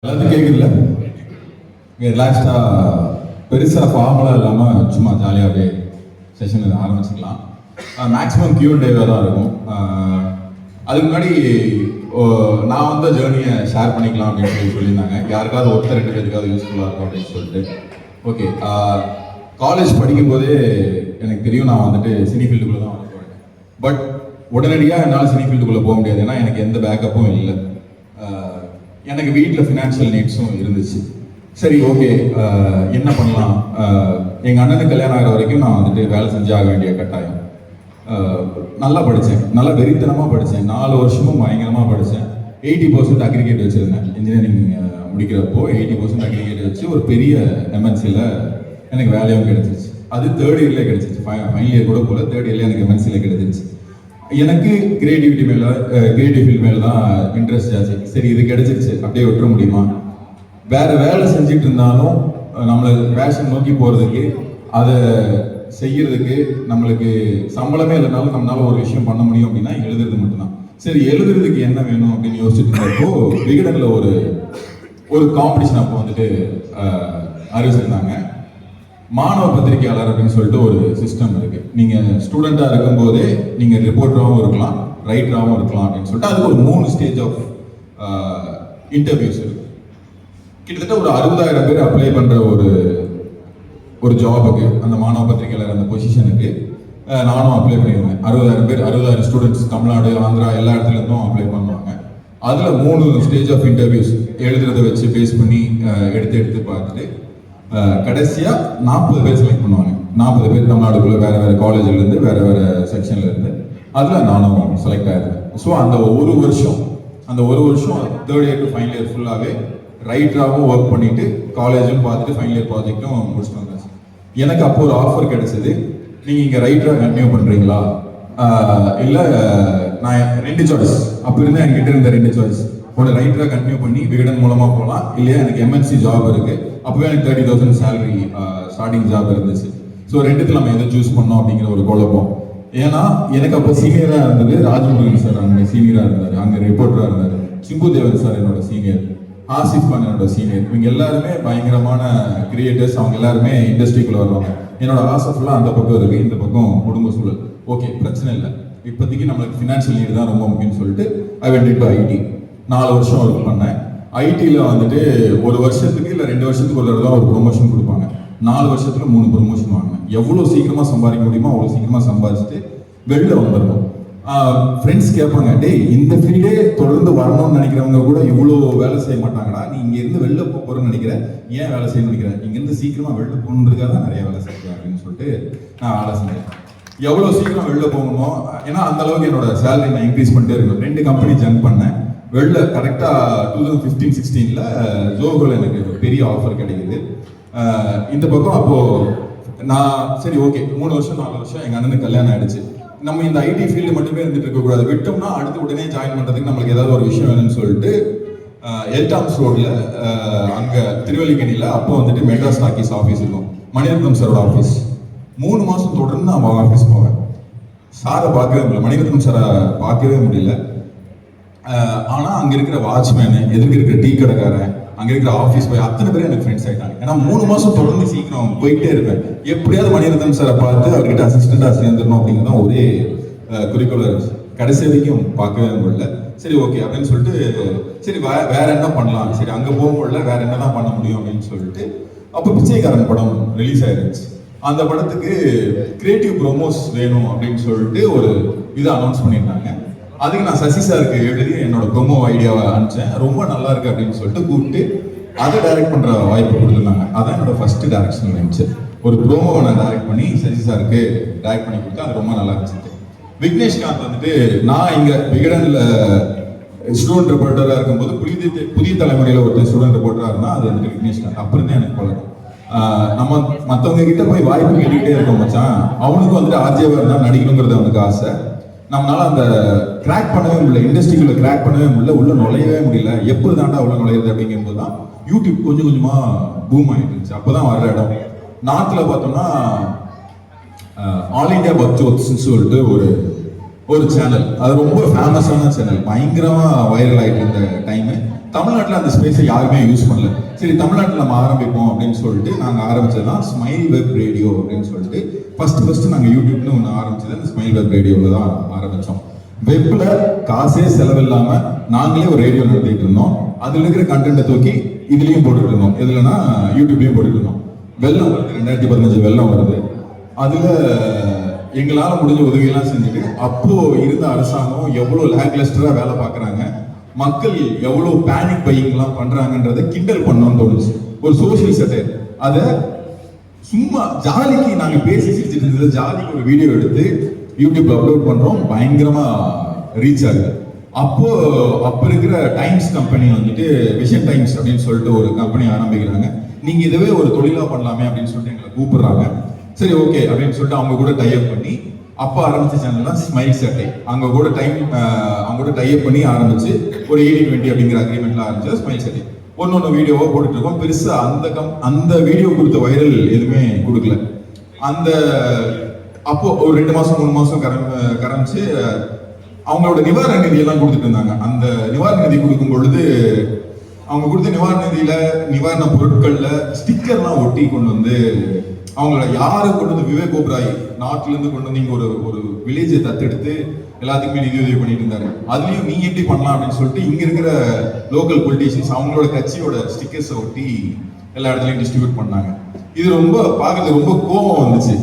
எல்லாத்தையும் கேட்குதுல ரிலாக்ஸ்டாக பெருசாக ஃபார்மலாக இல்லாமல் சும்மா ஜாலியாகவே செஷன் ஆரம்பிச்சுக்கலாம். மேக்ஸிமம் Q&A தான் இருக்கும். அதுக்கு முன்னாடி நான் வந்த ஜேர்னியை ஷேர் பண்ணிக்கலாம் அப்படின்னு சொல்லியிருந்தாங்க. யாருக்காவது ஒருத்தர் ரெண்டு பேருக்காவது யூஸ்ஃபுல்லாக இருக்கும் அப்படின்னு சொல்லிட்டு. ஓகே, காலேஜ் படிக்கும்போதே எனக்கு தெரியும் நான் வந்துட்டு சினி ஃபீல்டுக்குள்ளே தான் வந்து போகிறேன். பட் உடனடியாக என்னால் சினி ஃபீல்டுக்குள்ளே போக முடியாது, ஏன்னா எனக்கு எந்த பேக்கப்பும் இல்லை. எனக்கு வீட்டில் ஃபினான்ஷியல் நீட்ஸும் இருந்துச்சு. சரி, ஓகே, என்ன பண்ணலாம்? எங்கள் அண்ணனுக்கு கல்யாணம் ஆகிற வரைக்கும் நான் வந்துட்டு வேலை செஞ்சு ஆக வேண்டிய கட்டாயம். நல்லா படித்தேன், நல்லா வெறித்தனமாக படித்தேன். 4 வருஷமும் பயங்கரமாக படித்தேன். 80% அக்ரிகேட் வச்சுருந்தேன். இன்ஜினியரிங் முடிக்கிறப்போ 80% அக்ரிகேட் வச்சு ஒரு பெரிய MNCயில் எனக்கு வேலையும் கிடைச்சிருச்சு. அது 3rd இயர்லேயே கிடைச்சிருச்சு. ஃபைனல் இயர் கூட போல 3rd இயர்லேயே எனக்கு MNCயில் கிடைச்சிருச்சு. எனக்கு கிரியேட்டிவ் ஃபீல்ட் மேலே தான் இன்ட்ரெஸ்ட் ஜாஸ்தி. சரி, இது கிடைச்சிருச்சு, அப்படியே விட்டுற முடியுமா? வேற வேலை செஞ்சுட்டு இருந்தாலும் நம்மளை பேஷன் நோக்கி போகிறதுக்கு, அதை செய்யறதுக்கு நம்மளுக்கு சம்பளமே இல்லைனாலும் நம்மளால ஒரு விஷயம் பண்ண முடியும் அப்படின்னா எழுதுறது மட்டும்தான். சரி, எழுதுறதுக்கு என்ன வேணும் அப்படின்னு யோசிச்சுட்டு இருந்தப்போ விகடனில் ஒரு காம்படிஷன் அப்போ வந்துட்டு அறிவிச்சிருந்தாங்க. மாணவ பத்திரிகையாளர் அப்படின்னு சொல்லிட்டு ஒரு சிஸ்டம் இருக்கு. நீங்க ஸ்டூடெண்டா இருக்கும்போதே நீங்க ரிப்போர்ட்டராகவும் இருக்கலாம், ரைட்டராகவும் இருக்கலாம் அப்படின்னு சொல்லிட்டு அதுக்கு ஒரு 3 ஸ்டேஜ் ஆஃப் இன்டர்வியூஸ் இருக்கு. கிட்டத்தட்ட ஒரு 60,000 பேர் அப்ளை பண்ற ஒரு ஜாபுக்கு, அந்த மாணவ பத்திரிகையாளர் அந்த பொசிஷனுக்கு நானும் அப்ளை பண்ணியிருந்தேன். 60,000 பேர், 60,000 ஸ்டூடெண்ட்ஸ் தமிழ்நாடு, ஆந்திரா எல்லா இடத்துல இருந்தும் அப்ளை பண்ணுவாங்க. அதுல 3 ஸ்டேஜ் ஆஃப் இன்டர்வியூஸ் எழுதுறத வச்சு பேஸ் பண்ணி எடுத்து பார்த்துட்டு கடைசியா 40 பேர் செலக்ட் பண்ணுவாங்க. 40 பேர் தமிழ்நாடுக்குள்ள வேற வேற காலேஜ்ல இருந்து, வேற வேற செக்ஷன்ல இருந்து. அதுல நானும் செலக்ட் ஆயிருந்தேன். ஸோ அந்த ஒரு வருஷம் 3rd year to final year ஃபுல்லாவே ரைட்டராகவும் ஒர்க் பண்ணிட்டு காலேஜும் பார்த்துட்டு ஃபைனல் இயர் ப்ராஜெக்டும் முடிச்சுட்டு வந்தாச்சு. எனக்கு அப்போ ஒரு ஆஃபர் கிடைச்சது. நீங்க இங்க ரைட்டரா கண்டினியூ பண்றீங்களா, இல்ல நான் 2 சாய்ஸ். அப்ப இருந்தா என்கிட்ட இருந்த 2 சாய்ஸ். ஒரு ரைட்டரா கண்டினியூ பண்ணி விகடன் மூலமா போகலாம், இல்லையா எனக்கு MNC ஜாப் இருக்கு. அப்பவே எனக்கு 30,000 சேலரி ஸ்டார்டிங் ஜாப் இருந்துச்சு. ஸோ 2த்துல நம்ம எதை சூஸ் பண்ணோம் அப்படிங்கிற ஒரு குழப்பம். ஏன்னா எனக்கு அப்போ சீனியரா இருந்தது ராஜ்முருகன் சார், அங்கே சீனியரா இருந்தாரு, அங்கே ரிப்போர்ட்டரா இருந்தாரு. சிம்பு தேவன் சார் என்னோட சீனியர், ஆசிஃப் கான் என்னோட சீனியர். இவங்க எல்லாருமே பயங்கரமான கிரியேட்டர்ஸ். அவங்க எல்லாருமே இண்டஸ்ட்ரிக்குள்ள வருவாங்க. என்னோட ஆசை ஃபுல்லாக அந்த பக்கம் இருக்கு, இந்த பக்கம் குடும்ப சூழல். ஓகே, பிரச்சனை இல்லை, இப்போதைக்கு நம்மளுக்கு ஃபினான்ஷியல் நீடு தான் ரொம்ப முக்கியம்னு சொல்லிட்டு ஐ வென்ட் டு IT. 4 வருஷம் ஒர்க் பண்ணேன். ஐடியில் வந்துட்டு 1 வருஷத்துக்கு இல்லை 2 வருஷத்துக்கு ஒரு தடவை ஒரு ப்ரொமோஷன் கொடுப்பாங்க. 4 வருஷத்துல 3 ப்ரொமோஷன் வாங்கினேன். எவ்வளோ சீக்கிரமாக சம்பாதிக்க முடியுமோ அவ்வளோ சீக்கிரமாக சம்பாதிச்சுட்டு வெளில வந்துடணும். ஃப்ரெண்ட்ஸ் கேட்பாங்க, டேய் இந்த ஃபீல்டே தொடர்ந்து வரணும்னு நினைக்கிறவங்க கூட இவ்வளோ வேலை செய்ய மாட்டாங்கடா, நீ இங்கேருந்து வெளில போகிறேன்னு நினைக்கிறேன், ஏன் வேலை செய்யணும்னு நினைக்கிறேன்? இங்கேருந்து சீக்கிரமாக வெளில போகணுன்றதுக்காக தான் நிறைய வேலை செய்யறேன் அப்படின்னு சொல்லிட்டு நான் வேலை செஞ்சேன். எவ்வளோ சீக்கிரம் வெளில போகணுமோ, ஏன்னா அந்த அளவுக்கு என்னோட சேலரி நான் இன்க்ரீஸ் பண்ணிட்டே இருக்கேன். 2 கம்பெனி ஜாயின் பண்ணேன். வெளில கரெக்டாக 2015-16ல் ஜோகோவில் எனக்கு பெரிய ஆஃபர் கிடைக்குது. இந்த பக்கம் அப்போ நான் சரி ஓகே 3 வருஷம் 4 வருஷம் எங்கள் அண்ணனுக்கு கல்யாணம் ஆயிடுச்சு. நம்ம இந்த IT ஃபீல்டு மட்டுமே இருந்துட்டு இருக்கக்கூடாது, விட்டோம்னா அடுத்து உடனே ஜாயின் பண்ணுறதுக்கு நம்மளுக்கு ஏதாவது ஒரு விஷயம் வேணும்னு சொல்லிட்டு எல்டாம்ஸ் ரோடில் அங்கே திருவல்லிக்கணியில் அப்போ வந்துட்டு மெட்ராஸ் டாக்கீஸ் ஆஃபீஸ் இருக்கும், மணிரத்னம் சாரோட ஆஃபீஸ். 3 மாதம் தொடர்ந்து நான் அவங்க ஆஃபீஸ் போவேன். சாரை பார்க்கவே முடியல, மணிரத்னம் சாரை பார்க்கவே முடியல. ஆனால் அங்கே இருக்கிற வாட்ச்மேனு, எதிர்க்கு இருக்கிற டீ கடைக்காரன், அங்கே இருக்கிற ஆஃபீஸ் போய் அத்தனை பேரும் எனக்கு ஃப்ரெண்ட்ஸ் ஆகிட்டாங்க. ஏன்னா 3 மாதம் தொடர்ந்து சீக்கிரம் போயிட்டே இருப்பேன். எப்படியாவது மணிரத்னம் சாரை பார்த்து அவர்கிட்ட அசிஸ்டண்டாக சேர்ந்துடணும் அப்படிங்கிறது தான் ஒரே குறிக்கோளாக இருந்துச்சு. கடைசி வரைக்கும் பார்க்கவே முடியல. சரி ஓகே அப்படின்னு சொல்லிட்டு சரி வேற என்ன பண்ணலாம், சரி அங்கே போக முடியல, வேற என்ன தான் பண்ண முடியும் அப்படின்னு சொல்லிட்டு அப்போ பிச்சைக்காரன் படம் ரிலீஸ் ஆயிருந்துச்சு. அந்த படத்துக்கு கிரியேட்டிவ் ப்ரோமோஸ் வேணும் அப்படின்னு சொல்லிட்டு ஒரு இதை அனௌன்ஸ் பண்ணியிருந்தாங்க. அதுக்கு நான் சசி சாருக்கு எழுதி என்னோட ப்ரோமோ ஐடியாவை அனுப்பிச்சேன். ரொம்ப நல்லா இருக்கு அப்படின்னு சொல்லிட்டு கூப்பிட்டு அதை டைரக்ட் பண்ற வாய்ப்பு கொடுத்துருந்தாங்க. அதான் என்னோட ஃபர்ஸ்ட் டைரக்ஷன் இருந்துச்சு. ஒரு ப்ரோமோவை நான் டைரக்ட் பண்ணி சசி சாருக்கு டைரக்ட் பண்ணி கொடுத்தேன். அது ரொம்ப நல்லா இருந்துச்சு. விக்னேஷ்காந்த் வந்துட்டு நான் இங்க விகடன்ல ஸ்டூடெண்ட் ரிப்போர்ட்டராக இருக்கும்போது புதிய தலைமுறையில் ஒருத்தர் ஸ்டூடெண்ட் ரிப்போர்ட்டராக இருந்தால் அது வந்துட்டு விக்னேஷ்காந்த். அப்புறம் தான் எனக்கு பழக்கம். நம்ம மற்றவங்க கிட்ட போய் வாய்ப்பு கேட்டுக்கிட்டே இருக்கோம் மச்சான். அவனுக்கு வந்துட்டு ஆர்ஜேவா இருந்தால் நடிக்கணுங்கிறது அவனுக்கு ஆசை. நம்மளால அந்த கிராக் பண்ணவே முடியல, இண்டஸ்ட்ரிக்குள்ள கிராக் பண்ணவே முடியல, உள்ள நுழையவே முடியல. எப்படி தாண்டா உள்ள நுழையிறது அப்படிங்கும்போது தான் யூடியூப் கொஞ்சம் கொஞ்சமா பூம் ஆகிட்டு இருந்துச்சு. அப்போதான் வர்ற இடம். நார்த்ல பார்த்தோம்னா ஆல் இண்டியா பக்ஜோத்ஸ்ன்னு சொல்லிட்டு ஒரு சேனல், அது ரொம்ப ஃபேமஸான சேனல், பயங்கரமா வைரல் ஆகிட்டு இருந்த டைமு. தமிழ்நாட்டில் அந்த ஸ்பேஸை யாருமே யூஸ் பண்ணல. சரி, தமிழ்நாட்டில் நம்ம ஆரம்பிப்போம் அப்படின்னு சொல்லிட்டு நாங்கள் ஆரம்பிச்சது தான் ஸ்மைல் வெப் ரேடியோ அப்படின்னு சொல்லிட்டு ஃபர்ஸ்ட் நாங்கள் யூடியூப்னு ஒன்று ஆரம்பிச்சது அந்த ஸ்மைல் வெப் ரேடியோவில் தான் ஆரம்பித்தோம். வெப்ல காசே செலவில்லாம நாங்களே ஒரு ரேடியோ நடத்திட்டு இருந்தோம். அதுல இருக்கிற கண்டென்ட்டை தூக்கி இதுலயும் போட்டுட்டு இருந்தோம். எதுலன்னா யூடியூப்லயும் போட்டுட்டு இருந்தோம். வெள்ளம் வருது, 2015 வெள்ளம் வருது. அதுல எங்களால முடிஞ்ச உதவியெல்லாம் செஞ்சுட்டு அப்போ இருந்த அரசாங்கம் எவ்வளவு லேக்லஸ்டரா வேலை பார்க்கறாங்க, மக்கள் எவ்வளவு பேனிக் பையிங்லாம் பண்றாங்கன்றதை கிண்டல் பண்ணோம்னு தோணுச்சு. ஒரு சோசியல் செட்டர். அதை சும்மா ஜாலிக்கு நாங்க பேசி சிரிச்சிட்டு இருந்தது, ஜாலிக்கு ஒரு வீடியோ எடுத்து யூடியூப்ல அப்லோட் பண்றோம். பயங்கரமா ரீச் ஆகுது. அப்ப இருக்கிற டைம்ஸ் கம்பெனி வந்துட்டு விஷன் டைம்ஸ் அப்படின்னு சொல்லிட்டு ஒரு கம்பெனி ஆரம்பிக்கிறாங்க. நீங்க இதவே ஒரு தொழிலா பண்ணலாமே அப்படின்னு சொல்லிட்டு எங்களை கூப்பிடுறாங்க. சரி, ஓகே அப்படின்னு சொல்லிட்டு அவங்க கூட டைப் பண்ணி அப்ப ஆரம்பிச்ச சேனல் தான் ஸ்மைல் சேட்டை. அவங்க கூட டைப் பண்ணி ஆரம்பிச்சு ஒரு 80-20 அப்படிங்கிற அக்ரிமெண்ட்ல ஆரம்பிச்சது ஸ்மைல் சேட்டை. ஒன்னொன்னு வீடியோவா போட்டுட்டு இருக்கோம். பெருசா அந்த வீடியோ கொடுத்த வைரல் எதுவுமே கொடுக்கல. அப்போ ஒரு 2 மாசம் 3 மாசம் கரைஞ்சு அவங்களோட நிவாரண நிதி எல்லாம் கொடுத்துட்டு இருந்தாங்க. அந்த நிவாரண நிதி கொடுக்கும் பொழுது அவங்க கொடுத்த நிவாரண நிதியில நிவாரண பொருட்கள்ல ஸ்டிக்கர்லாம் ஒட்டி கொண்டு வந்து அவங்கள யாரு கொண்டு வந்து விவேக் ஓப்ராய் நாட்டுல இருந்து கொண்டு வந்து இங்க ஒரு வில்லேஜை தத்தெடுத்து எல்லாத்துக்குமே நிதி உதவி பண்ணிட்டு இருந்தாரு. அதுலயும் நீங்க எப்படி பண்ணலாம் அப்படின்னு சொல்லிட்டு இங்க இருக்கிற லோக்கல் பொலிட்டீஷியன்ஸ் அவங்களோட கட்சியோட ஸ்டிக்கர்ஸை ஒட்டி எல்லா இடத்துலயும் டிஸ்ட்ரிபியூட் பண்ணாங்க. இது ரொம்ப பார்க்கறது ரொம்ப கோபம் வந்துச்சு.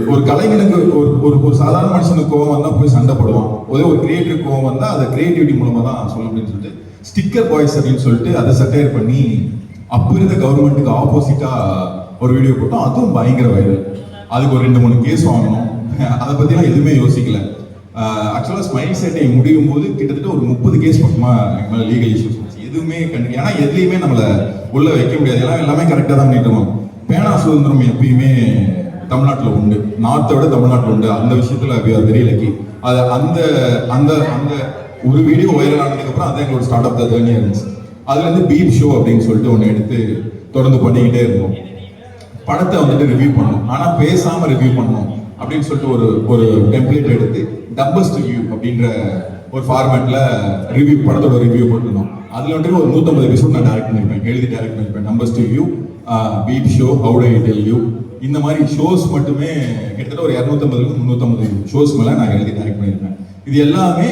ஒரு கலைஞனுக்கு ஒரு சாதாரண மனுஷனுக்கு கோவம் வந்தா போய் சண்டை போடுவான். ஒரு கிரியேட்டிவ் கோவம் வந்தா அதை கிரியேட்டிவிட்டி மூலமா தான் சொல்ல அப்படின்னு சொல்லிட்டு ஸ்டிக்கர் பாய்ஸ் அப்படின்னு சொல்லிட்டு அதை சட்டையர் பண்ணி அப்ப இருந்த கவர்மெண்ட்டுக்கு ஆப்போசிட்டா ஒரு வீடியோ போட்டோம். அதுவும் பயங்கர வைரல். அதுக்கு ஒரு 2-3 கேஸ் வாங்கணும். அதை பத்திலாம் எதுவுமே யோசிக்கல. ஆக்சுவலா ஸ்மைல் சேட்டை முடியும் போது கிட்டத்தட்ட ஒரு 30 கேஸ் பக்கமா எங்களால் லீகல் இஷ்யூஸ் எதுவுமே ஏன்னா எதுலையுமே நம்மள உள்ள வைக்க முடியாது. எல்லாமே கரெக்டா தான் பண்ணிட்டு இருக்கோம். பேனா சுதந்திரம் எப்பயுமே தமிழ்நாட்டில் உண்டு, நார்த்தை விட தமிழ்நாட்டில் உண்டு. அந்த விஷயத்துல வெரி லக்கி. அது அந்த அந்த அந்த ஒரு வீடியோ வைரல் ஆனதுக்கு அப்புறம் அது எங்களோட ஸ்டார்ட் அப் ஜர்னியா இருந்துச்சு. அதுல இருந்து பீப் ஷோ அப்படின்னு சொல்லிட்டு ஒன்று எடுத்து தொடர்ந்து பண்ணிக்கிட்டே இருந்தோம். படத்தை வந்துட்டு ரிவ்யூ பண்ணணும், ஆனா பேசாம ரிவ்யூ பண்ணணும் அப்படின்னு சொல்லிட்டு ஒரு டெம்ப்ளேட் எடுத்து டம்பஸ் ரிவ்யூ அப்படின்ற ஒரு ஃபார்மேட்ல படத்தோட ரிவ்யூ போட்டுருந்தோம். அதுல வந்துட்டு ஒரு 150 எபிசோட் நான் டைரக்ட் பண்ணிருப்பேன், எழுதி டைரக்ட் பண்ணிருப்பேன். டம்பஸ் review, beep show, how do I tell you, இந்த மாதிரி ஷோஸ் மட்டுமே கிட்டத்தட்ட ஒரு 250-350 ஷோஸ் மேல நான் எழுதி டைரக்ட் பண்ணியிருப்பேன். இது எல்லாமே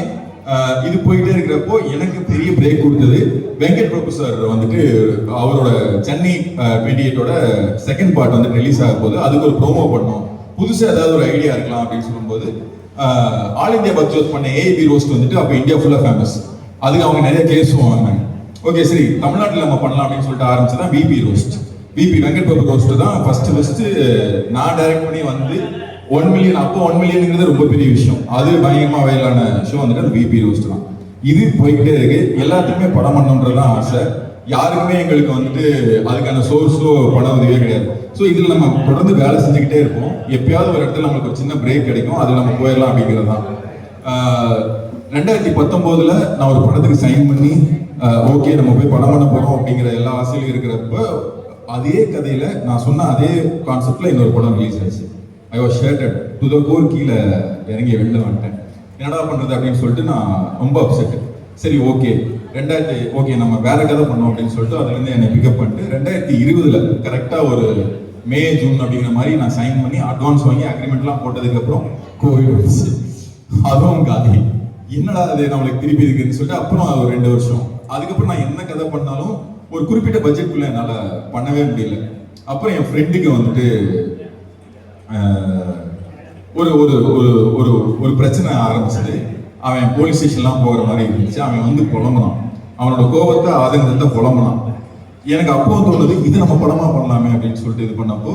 இது போயிட்டே இருக்கிறப்போ எனக்கு பெரிய பிரேக் கொடுத்தது வெங்கட் பிரபு சார் வந்துட்டு அவரோட சென்னை 28ஓட செகண்ட் பார்ட் வந்து ரிலீஸ் ஆக போது அதுக்கு ஒரு ப்ரோமோ பண்ணோம். புதுசா ஏதாவது ஒரு ஐடியா இருக்கலாம் அப்படின்னு சொல்லும்போது ஆல் இந்தியா பக்ஜோத் பண்ண ஏபி ரோஸ்ட் வந்துட்டு அப்போ இந்தியா ஃபுல்லா ஃபேமஸ். அதுக்கு அவங்க நிறைய கேஸ் வாங்கினாங்க. ஓகே சரி, தமிழ்நாட்டில் நம்ம பண்ணலாம் அப்படின்னு சொல்லிட்டு ஆரம்பிச்சதான் VP roast. VP Venkat Prabhu roast தான் ஃபர்ஸ்ட் நான் டைரக்ட் பண்ணி வந்து 1 மில்லியன். அப்போ 1 மில்லியனுங்கிறது ரொம்ப பெரிய விஷயம். அது பயங்கரமா வயலான ஷோ வந்துட்டு அது விபி ரோஸ்ட் தான். இது போய்கிட்டே இருக்கு. எல்லாத்துக்குமே படம் பண்ணணுன்றதுதான் ஆசை. யாருக்குமே எங்களுக்கு வந்துட்டு அதுக்கான சோர்ஸோ பண உதவியே கிடையாது. ஸோ இதில் நம்ம தொடர்ந்து வேலை செஞ்சுக்கிட்டே இருப்போம். எப்பயாவது ஒரு இடத்துல நம்மளுக்கு ஒரு சின்ன பிரேக் கிடைக்கும், அதில் நம்ம போயிடலாம் அப்படிங்கிறது தான். 2019 நான் ஒரு படத்துக்கு சைன் பண்ணி ஓகே நம்ம போய் படம் பண்ண போறோம் அப்படிங்கிற எல்லா ஆசையிலும் இருக்கிறப்ப அதே கதையில நான் சொன்ன அதே கான்செப்ட்ல இன்னொரு படம் ரிலீஸ் ஆச்சு. I was shattered to the core. கீழே இறங்கி வெளில வந்துட்டேன். என்னடா பண்றது அப்படின்னு சொல்லிட்டு நான் ரொம்ப அப்செட். சரி ஓகே ஓகே நம்ம வேற கதை பண்ணோம் அப்படின்னு சொல்லிட்டு அதுல இருந்து என்னை பிக்கப் பண்ணிட்டு 2020 கரெக்டா ஒரு மே ஜூன் அப்படிங்கிற மாதிரி நான் சைன் பண்ணி அட்வான்ஸ் வாங்கி அக்ரிமெண்ட்லாம் போட்டதுக்கு அப்புறம் கோவிட் வந்துச்சு. அதுவும் காதி என்னடா அது நம்மளுக்கு திருப்பி இருக்குன்னு சொல்லிட்டு அப்புறம் ஒரு 2 வருஷம். அதுக்கப்புறம் நான் என்ன கதை பண்ணாலும் ஒரு குறிப்பிட்ட பட்ஜெட்குள்ள என்னால பண்ணவே முடியல. அப்புறம் என் ஃப்ரெண்டுக்கு வந்துட்டு ஒரு ஒரு ஒரு ஒரு பிரச்சனை ஆரம்பிச்சது. அவன் போலீஸ் ஸ்டேஷன்லாம் போகிற மாதிரி இருந்துச்சு. அவன் வந்து புலம்புனான், அவனோட கோபத்தை ஆதங்கத்தை புலம்புனான். எனக்கு அப்போ தோணுது இது நம்ம படமா பண்ணலாமே அப்படின்னு சொல்லிட்டு இது பண்ணப்போ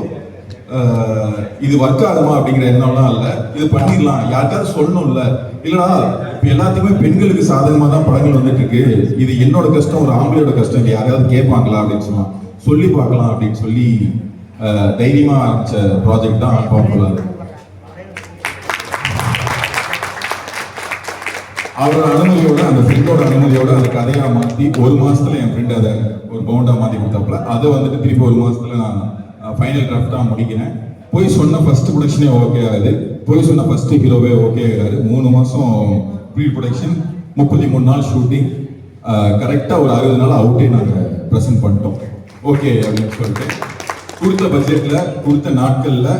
இது ஒர்க் ஆகுமா அப்படிங்கிற எண்ணம்லாம் இல்லை, இது பண்ணிடலாம், யாருக்காவது சொல்லணும்ல. இல்லைனா இப்போ எல்லாத்துக்குமே பெண்களுக்கு சாதகமாக தான் படங்கள் வந்துட்டு இருக்கு, இது என்னோட கஷ்டம் ஒரு ஆம்பளையோட கஷ்டம், இது யாராவது கேட்பாங்களா அப்படின்னு சொன்னான். சொல்லி பார்க்கலாம் அப்படின்னு சொல்லி தைரியமா ஆரம்பிச்ச ப்ராஜெக்ட் தான் அன்பாப்புலர். அவரோட அனுமதியோட அந்த ஃப்ரெண்டோட அனுமதியோட அந்த கதையா மாற்றி 1 மாசத்துல என் ஃப்ரெண்ட் அதை ஒரு பவுண்டா மாற்றி கொடுத்தாப்புல. அதை வந்துட்டு திருப்பி 1 மாசத்துல நான் ஃபைனல் டிராஃப்டா முடிக்கிறேன். போய் சொன்ன ஃபர்ஸ்ட் ப்ரொடக்ஷனே ஓகே ஆகுது, போய் சொன்ன ஃபர்ஸ்ட் ஹீரோவே ஓகே ஆகுது. 3 மாசம் ப்ரீ ப்ரொடக்ஷன், 33 நாள் ஷூட்டிங், கரெக்டாக ஒரு 60 நாள் அவுட்டே நாங்கள் ப்ரெசென்ட் பண்ணிட்டோம். ஓகே அப்படின்னு சொல்லிட்டு கொடுத்த பட்ஜெட்டில் கொடுத்த நாட்களில்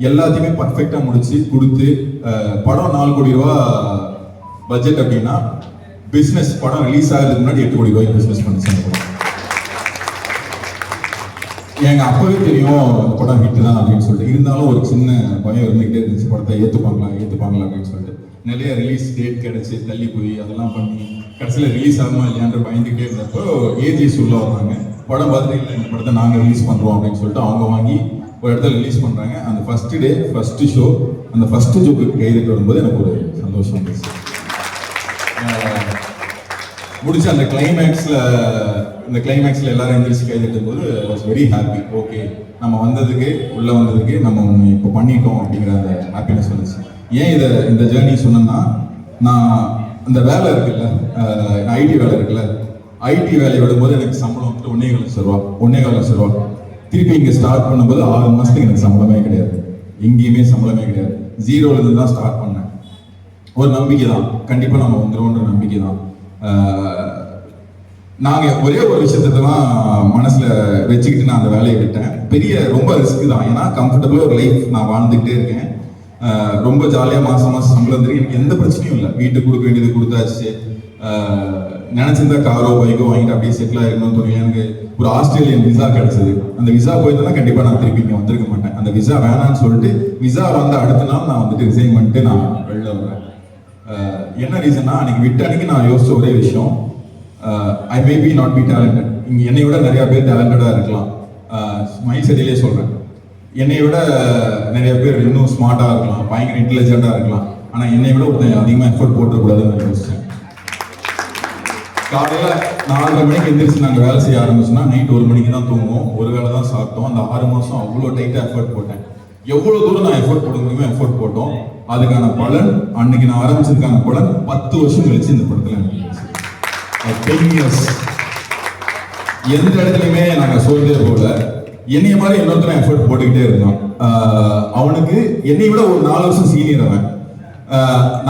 எல்லாத்தையுமே பர்ஃபெக்டாக முடிச்சு கொடுத்து படம் 4 கோடி ரூபா பட்ஜெட் அப்படின்னா பிஸ்னஸ் படம் ரிலீஸ் ஆகிறதுக்கு முன்னாடி 8 கோடி ரூபாய்க்கு பிஸ்னஸ் பண்ணிச்சு. எங்க அப்பவே தெரியும் படம் ஹிட் தான் அப்படின்னு சொல்லிட்டு, இருந்தாலும் ஒரு சின்ன பயம் இருந்துகிட்டே இருந்துச்சு, படத்தை ஏற்றுப்பாங்களா அப்படின்னு சொல்லிட்டு. நிறைய ரிலீஸ் டேட் கிடைச்சி தள்ளி போய் அதெல்லாம் பண்ணி கடைசியில் ரிலீஸ் ஆகுமா இல்லையான்ற பயந்துகிட்டே இருந்தப்போ ஏஜிஎஸ் உள்ள வந்தாங்க. படம் பார்த்துட்டு இல்லை இந்த படத்தை நாங்கள் ரிலீஸ் பண்ணுறோம் அப்படின்னு சொல்லிட்டு அவங்க வாங்கி ஒரு இடத்துல ரிலீஸ் பண்ணுறாங்க. அந்த ஃபர்ஸ்ட் டே ஃபர்ஸ்ட் ஷோ அந்த ஃபர்ஸ்ட் ஜோக்கு கைதுக்கு வரும்போது எனக்கு ஒரு சந்தோஷம் இருந்துச்சு. முடிச்சு அந்த கிளைமேக்ஸில் எல்லாரும் எந்திரிச்சு கைதட்டும் போது வாஸ் வெரி ஹாப்பி. ஓகே நம்ம வந்ததுக்கு உள்ளே வந்ததுக்கு நம்ம இப்போ பண்ணிட்டோம் அப்படிங்கிற அந்த ஹாப்பினஸ் வந்துச்சு. ஏன் இந்த ஜேர்னி சொன்னேன்னா, நான் அந்த வேலை இருக்குல்ல, ஐடி வேலை இருக்குல்ல, ஐடி வேலையை விடும்போது எனக்கு சம்பளம் வந்துட்டு 1.25 லட்ச ரூபா. திருப்பி இங்கே ஸ்டார்ட் பண்ணும்போது 6 மாதத்துக்கு எனக்கு சம்பளமே கிடையாது, எங்கேயுமே சம்பளமே கிடையாது. 0லேருந்து தான் ஸ்டார்ட் பண்ணேன். ஒரு நம்பிக்கை தான், கண்டிப்பாக நம்ம வந்துடுவோன்ற நம்பிக்கை தான். நாங்கள் ஒரே ஒரு விஷயத்தை தான் மனசில் வச்சுக்கிட்டு நான் அந்த வேலையை விட்டேன். ரொம்ப ரிஸ்க் தான், ஏன்னா கம்ஃபர்டபுளாக ஒரு லைஃப் நான் வாழ்ந்துக்கிட்டே இருக்கேன். ரொம்ப ஜாலியாக மாதம் சம்பளம் தெரியும், எனக்கு எந்த பிரச்சனையும் இல்லை. வீட்டுக்கு கொடுக்க வேண்டியது கொடுத்தாச்சு. நினச்சிருந்தா காரோ பைக்கோ வாங்கிட்டு அப்படியே செட்டில் ஆகிருக்கணும்னு தோணுங்க. எனக்கு ஒரு ஆஸ்திரேலியன் விசா கிடைச்சது. அந்த விசா போயிருந்தா கண்டிப்பாக நான் திருப்பி இங்கே வந்திருக்க மாட்டேன். அந்த விசா வேணான்னு சொல்லிட்டு விசா வந்த அடுத்த நாள் நான் வந்துட்டு ரிசைன் பண்ணிட்டு நான் வெளில வரேன். என்ன ரீசன்னா, அன்னைக்கு நான் யோசிச்ச ஒரே விஷயம், I may be not be talented. இங்கே என்னை விட நிறைய பேர் டேலண்டடாக இருக்கலாம். மைண்ட் செட்டிலே சொல்கிறேன், என்னை விட நிறைய பேர் இன்னும் ஸ்மார்ட்டாக இருக்கலாம், பயங்கர இன்டெலிஜென்ட்டாக இருக்கலாம். ஆனால் என்னை விட ஒருத்தன் அதிகமாக எஃபர்ட் போட்டுக்கூடாதுன்னு நான் யோசிச்சேன். காலையில் 4:30 மணிக்கு எந்திரிச்சு நாங்கள் வேலை செய்ய ஆரம்பிச்சோம்னா நைட் 1 மணிக்கு தான் தூங்குவோம், ஒரு வேலை தான் சாப்பிட்டோம். அந்த 6 மாதம் அவ்வளோ டைட்டாக எஃபர்ட் போட்டேன். எவ்வளோ தூரம் நான் எஃபர்ட் போட முடியுமோ எஃபர்ட் போட்டோம். அதுக்கான பலன் அன்னைக்கு நான் ஆரம்பிச்சிருக்கான பலன் 10 வருஷம் கழிச்சு இந்த படத்தில் எனக்கு 10 years. எந்த இடத்துலையுமே நாங்கள் சோர்ந்தே போகல. என்னைய மாதிரி இன்னொருத்தரும் எஃபர்ட் போட்டுக்கிட்டே இருந்தான். அவனுக்கு என்னை விட ஒரு 4 வருஷம் சீனியர். அவன்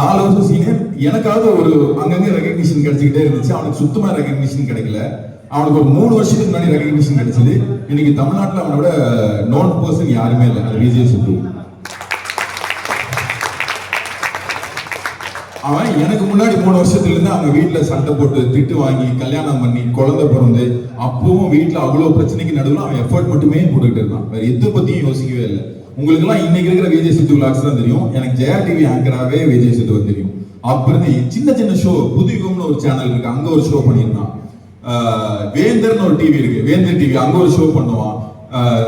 4 வருஷம் சீனியர். எனக்காவது ஒரு அங்கங்கே ரெகக்னிஷன் கிடைச்சிக்கிட்டே இருந்துச்சு. அவனுக்கு சுத்தமா ரெகக்னிஷன் கிடைக்கல. அவனுக்கு ஒரு 3 வருஷத்துக்கு முன்னாடி ரெகக்னிஷன் கிடைச்சது. இன்னைக்கு தமிழ்நாட்டில் அவனோட நோன் பர்சன் யாருமே இல்லை, அது விஜய் சித்து. அவன் எனக்கு முன்னாடி 3 வருஷத்துல இருந்து அவங்க வீட்டில் சண்டை போட்டு திட்டு வாங்கி கல்யாணம் பண்ணி குழந்தை பிறந்து அப்பவும் வீட்டில் அவ்வளோ பிரச்சனைக்கு நடுவில் அவன் எஃபர்ட் மட்டுமே போட்டுக்கிட்டு இருந்தான். வேற எதை பத்தியும் யோசிக்கவே இல்லை. உங்களுக்கு எல்லாம் இன்னைக்கு இருக்கிற விஜய் சித்து விளாக்ஸ் தான் தெரியும். எனக்கு ஜெயா டிவி ஆங்கராகவே விஜய் சித்து தெரியும். அப்புறம் சின்ன சின்ன ஷோ, புதுயுகம்னு ஒரு சேனல் இருக்கு, அங்க ஒரு ஷோ பண்ணியிருந்தான். வேந்தர்னு ஒரு டிவி இருக்கு, வேந்தர் டிவி, அங்க ஒரு ஷோ பண்ணுவான்.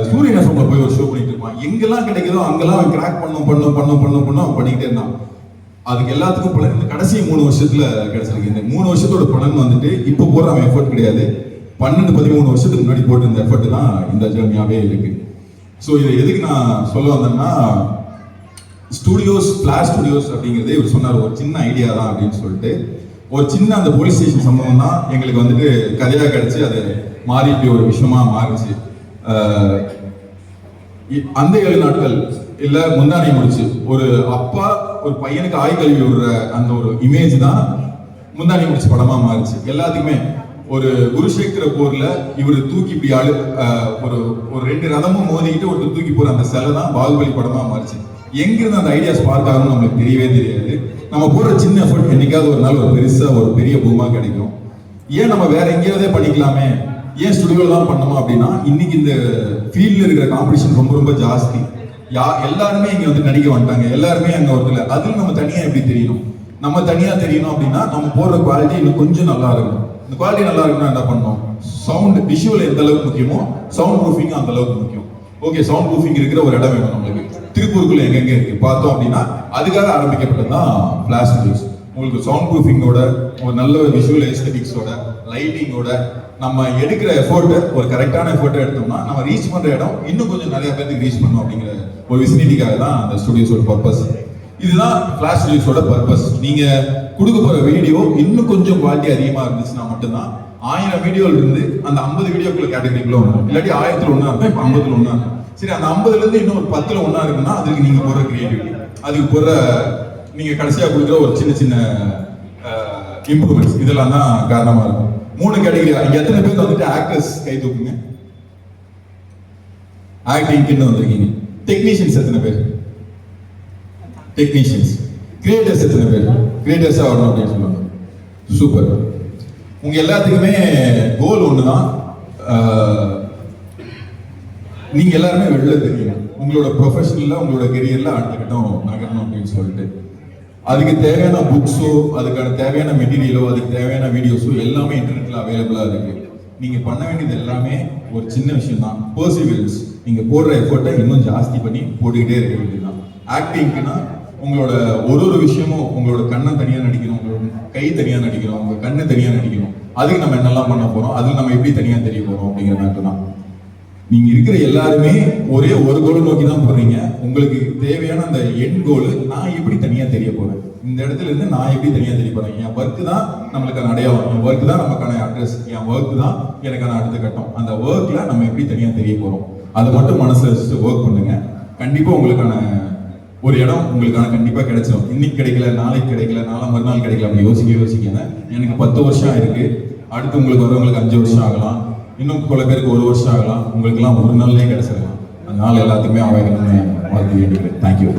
சூரியன் எஃப்எம்ல போய் ஒரு ஷோ பண்ணிட்டு இருப்பான். எங்கெல்லாம் கிடைக்குதோ அங்கெல்லாம் அவன் கிராக் பண்ண பண்ணிக்கிட்டே இருந்தான். அதுக்கு எல்லாத்துக்கும் பலன் இந்த கடைசி 3 வருஷத்துல கிடைச்சிருக்கு. இந்த 3 வருஷத்தோட பலன் வந்துட்டு இப்போ போற அவன் எஃபர்ட் கிடையாது, 12-13 வருஷத்துக்கு முன்னாடி போட்டு இந்த எஃபர்ட் தான் இந்த ஜேர்னியாவே இருக்கு. ஸோ இதை எதுக்கு நான் சொல்ல வந்தேன்னா, ஸ்டுடியோஸ், ஃபிளாஷ் ஸ்டுடியோஸ் அப்படிங்கிறதே இவர் சொன்னார், ஒரு சின்ன ஐடியா தான் அப்படின்னு சொல்லிட்டு. ஒரு சின்ன அந்த போலீஸ் ஸ்டேஷன் சம்பவம் தான் எங்களுக்கு வந்துட்டு கதையாக கிடைச்சி அது மாறி இப்படி ஒரு விஷயமா மாறிச்சு. அந்த 7 நாட்கள் இல்ல முந்தானை முடிச்சு ஒரு அப்பா ஒரு பையனுக்கு ஆய் கல்வி விடுற அந்த ஒரு இமேஜ் தான் முந்தானை முடிச்சு படமா மாறிச்சு. எல்லாத்துக்குமே ஒரு குருஷேத்திர போர்ல இவரு தூக்கி இப்படி ஒரு 2 ரதமும் மோதிக்கிட்டு ஒரு தூக்கி போற அந்த சிலை தான் பாகுபலி படமா மாறிச்சு. எங்கிருந்து அந்த ஐடியா ஸ்பார்க் ஆகும்னு நம்மளுக்கு தெரியவே தெரியாது. நம்ம போடுற சின்ன எஃபர்ட் என்னைக்காவது ஒரு நாள் ஒரு பெருசா ஒரு பெரிய பூமா கிடைக்கும். ஏன் நம்ம வேற எங்கேயாவதே பண்ணிக்கலாமே, ஏன் ஸ்டுடியோல தான் பண்ணோமா அப்படின்னா, இன்னைக்கு இந்த ஃபீல்ட்ல இருக்கிற காம்படிஷன் ரொம்ப ஜாஸ்தி. எல்லாருமே இங்க வந்து நடிக்க வந்துட்டாங்க, எல்லாருமே அங்க ஒருத்தல. அதில் நம்ம தனியா எப்படி தெரியணும், நம்ம தனியா தெரியணும் அப்படின்னா நம்ம போடுற குவாலிட்டி இன்னும் கொஞ்சம் நல்லா இருக்கும். இந்த குவாலிட்டி நல்லா இருக்குன்னா என்ன பண்ணணும், சவுண்ட் விஷுவல் எந்த அளவுக்கு முக்கியமோ சவுண்ட் ப்ரூஃபிங் அந்த அளவுக்கு முக்கியம். ஓகே, சவுண்ட் ப்ரூஃபிங் இருக்கிற ஒரு இடம் வேணும் நம்மளுக்கு. திருப்பூருக்குள்ள எங்க இருக்கு பார்த்தோம் அப்படின்னா அதுக்காக ஆரம்பிக்கப்பட்டதுதான் ஃபிளாஷ் ஸ்டுடியோஸ். உங்களுக்கு சவுண்ட் ப்ரூஃபிங்கோட ஒரு நல்ல விஷுவல் எஸ்தெட்டிக்ஸோட லைட்டிங்கோட நம்ம எடுக்கிற எஃபோர்ட் ஒரு கரெக்டான எஃபோர்ட்டை எடுத்தோம்னா நம்ம ரீச் பண்ற இடம் இன்னும் கொஞ்சம் நிறைய பேருக்கு ரீச் பண்ணும் அப்படிங்கிற ஒரு விசினிட்டிக்காக தான் அந்த ஸ்டுடியோஸோட பர்பஸ். இதுதான் ஃபிளாஷ் ஸ்டுடியோஸோட பர்பஸ். நீங்க கொடுக்க போற வீடியோ இன்னும் கொஞ்சம் குவாலிட்டி அதிகமா இருந்துச்சுன்னா மட்டும்தான் 1000 வீடியோல இருந்து அந்த 50 வீடியோக்குள்ள கேட்டகரிக்குள்ள வரும். இல்லாட்டி 1000ல் ஒண்ணா இருக்கும், இப்போ 50ல் ஒண்ணா இருக்கும். சரி, அந்த 50ல இருந்து இன்னும் ஒரு 10ல் ஒண்ணா இருக்குன்னா அதுக்கு நீங்க போற கிரியேட்டிவிட்டி, அதுக்கு போற நீங்க கடைசியா கொடுக்குற ஒரு சின்ன சின்ன இம்ப்ரூவ்மெண்ட்ஸ் இதெல்லாம் தான் காரணமா இருக்கும். 3 கேட்டகரி. இங்க எத்தனை பேர் வந்துட்டு ஆக்டர்ஸ் கை தூக்குங்க? ஆக்டிங்க்கு வந்திருக்கீங்க. டெக்னீஷியன்ஸ் எத்தனை பேர்? டெக்னீஷியன்ஸ். கிரியேட்டர்ஸ் எத்தனை பேர்? கிரியேட்டர்ஸா வரணும் அப்படின்னு சொல்லுவாங்க. சூப்பர். உங்க எல்லாத்துக்குமே கோல் ஒண்ணுதான். நீங்க எல்லாருமே வெளில தெரியும். உங்களோட ப்ரொஃபஷனல்ல உங்களோட கெரியர்ல அடுத்த கட்டம் நகரணும் அப்படின்னு சொல்லிட்டு அதுக்கு தேவையான புக்ஸோ, அதுக்கான தேவையான மெட்டீரியலோ, அதுக்கு தேவையான வீடியோஸோ எல்லாமே இன்டர்நெட்ல அவைலபிளா இருக்கு. நீங்க பண்ண வேண்டியது எல்லாமே ஒரு சின்ன விஷயம் தான், பர்சிவியரன்ஸ். நீங்க போடுற எஃபர்ட்டை இன்னும் ஜாஸ்தி பண்ணி போட்டுக்கிட்டே இருக்க வேண்டியதுதான். ஆக்டிங்னா உங்களோட ஒரு விஷயமும், உங்களோட கண்ணை தனியா நடிக்கணும், உங்களோட கை தனியா நடிக்கணும், உங்க கண்ணு தனியா நடிக்கணும். அதுக்கு நம்ம என்னெல்லாம் பண்ண போறோம், அதுக்கு நம்ம எப்படி தனியா தெரிய போறோம் அப்படிங்கிற மாதிரி தான். நீங்க இருக்கிற எல்லாருமே ஒரே ஒரு கோலை நோக்கி தான் போறீங்க. உங்களுக்கு தேவையான அந்த எண்ட் கோல், நான் எப்படி தனியா தெரிய போறேன், இந்த இடத்துல இருந்து நான் எப்படி தனியா தெரிய போறேன். என் ஒர்க் தான் நம்மளுக்கான அடையாளம், என் ஒர்க் தான் நமக்கான அட்ரஸ், என் ஒர்க் தான் எனக்கான அடுத்த கட்டம். அந்த ஒர்க்ல நம்ம எப்படி தனியா தெரிய போறோம், அதை மட்டும் மனசுல வச்சுட்டு ஒர்க் பண்ணுங்க. கண்டிப்பா உங்களுக்கான ஒரு இடம் உங்களுக்கான கண்டிப்பா கிடைச்சிடும். இன்னைக்கு கிடைக்கல, நாளைக்கு கிடைக்கல, நாளை மறுநாள் கிடைக்கல, அப்படி யோசிக்க எனக்கு 10 வருஷம் ஆயிருக்கு, அடுத்து உங்களுக்கு வரவங்களுக்கு 5 வருஷம் ஆகலாம், இன்னும் பல பேருக்கு 1 வருஷம் ஆகலாம், உங்களுக்கு எல்லாம் ஒரு நாள்லயே கிடைச்சிடலாம். அதனால எல்லாத்துக்குமே அவைகணும்னு வாழ்த்து வேண்டிக்கிறேன். தேங்க்யூ.